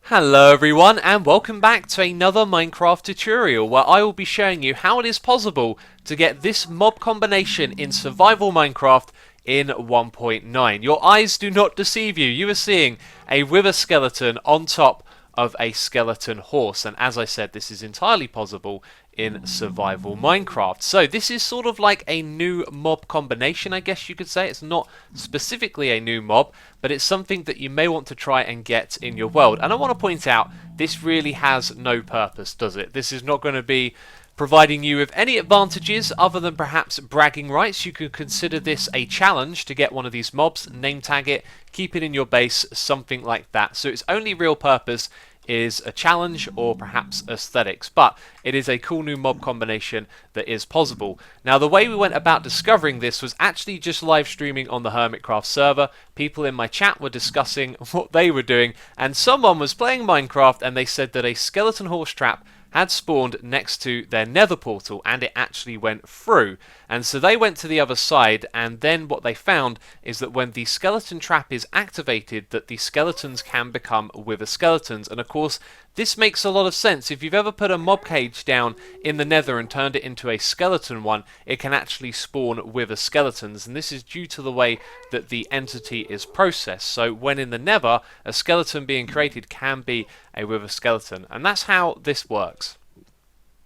Hello everyone and welcome back to another Minecraft tutorial where I will be showing you how it is possible to get this mob combination in survival Minecraft in 1.9. Your eyes do not deceive you. You are seeing a wither skeleton on top of a skeleton horse, and as I said, this is entirely possible in survival Minecraft. So this is sort of like a new mob combination, I guess you could say. It's not specifically a new mob, but it's something that you may want to try and get in your world. And I want to point out, this really has no purpose, does it? This is not going to be providing you with any advantages other than perhaps bragging rights. You could consider this a challenge to get one of these mobs, name tag it, keep it in your base, something like that. So its only real purpose is a challenge or perhaps aesthetics, but it is a cool new mob combination that is possible. Now the way we went about discovering this was actually just live streaming on the Hermitcraft server. People in my chat were discussing what they were doing, and someone was playing Minecraft and they said that a skeleton horse trap had spawned next to their nether portal and it actually went through. And so they went to the other side, and then what they found is that when the skeleton trap is activated, that the skeletons can become wither skeletons. And of course this makes a lot of sense. If you've ever put a mob cage down in the nether and turned it into a skeleton one, it can actually spawn wither skeletons, and this is due to the way that the entity is processed. So when in the nether, a skeleton being created can be a wither skeleton, and that's how this works.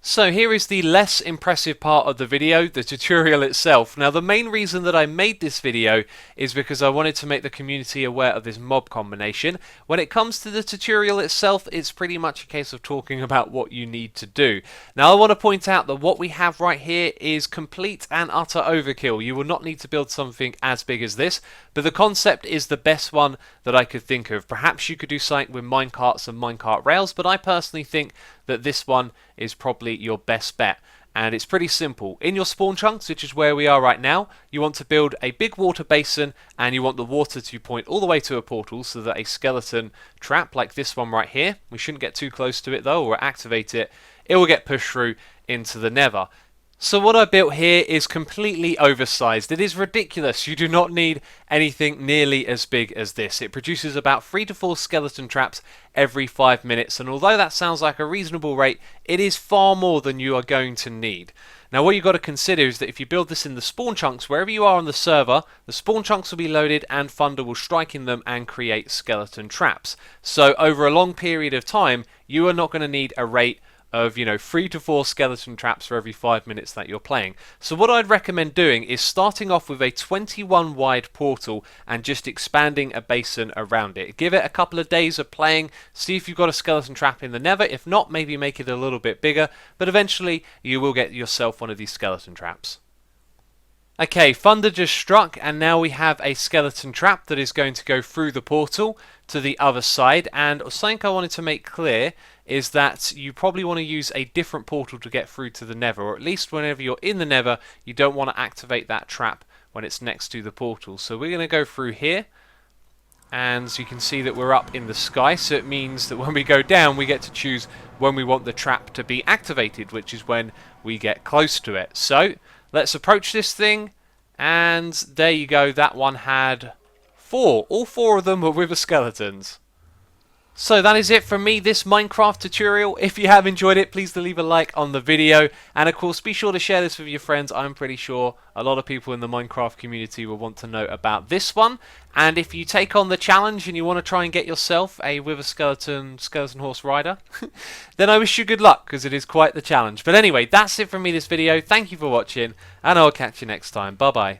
So here is the less impressive part of the video, the tutorial itself. Now the main reason that I made this video is because I wanted to make the community aware of this mob combination. When it comes to the tutorial itself, it's pretty much a case of talking about what you need to do. Now I want to point out that what we have right here is complete and utter overkill. You will not need to build something as big as this, but the concept is the best one that I could think of. Perhaps you could do something with minecarts and minecart rails, but I personally think that this one is probably your best bet. And it's pretty simple. In your spawn chunks, which is where we are right now, you want to build a big water basin, and you want the water to point all the way to a portal so that a skeleton trap like this one right here, we shouldn't get too close to it though or activate it, it will get pushed through into the nether. So what I built here is completely oversized. It is ridiculous. You do not need anything nearly as big as this. It produces about 3 to 4 skeleton traps every 5 minutes, and although that sounds like a reasonable rate, it is far more than you are going to need. Now what you've got to consider is that if you build this in the spawn chunks, wherever you are on the server, the spawn chunks will be loaded and Thunder will strike in them and create skeleton traps. So over a long period of time, you are not going to need a rate of 3 to 4 skeleton traps for every 5 minutes that you're playing. So what I'd recommend doing is starting off with a 21 wide portal and just expanding a basin around it. Give it a couple of days of playing, see if you've got a skeleton trap in the nether. If not, maybe make it a little bit bigger, but eventually you will get yourself one of these skeleton traps. Okay, Thunder just struck, and now we have a skeleton trap that is going to go through the portal to the other side. And something I wanted to make clear is that you probably want to use a different portal to get through to the nether, or at least whenever you're in the nether, you don't want to activate that trap when it's next to the portal. So we're going to go through here, and you can see that we're up in the sky, so it means that when we go down, we get to choose when we want the trap to be activated, which is when we get close to it. So let's approach this thing, and there you go, that one had 4. All 4 of them were wither skeletons. So that is it from me, this Minecraft tutorial. If you have enjoyed it, please do leave a like on the video, and of course be sure to share this with your friends. I'm pretty sure a lot of people in the Minecraft community will want to know about this one. And if you take on the challenge and you want to try and get yourself a wither skeleton horse rider, then I wish you good luck, because it is quite the challenge. But anyway, that's it from me this video. Thank you for watching, and I'll catch you next time. Bye bye.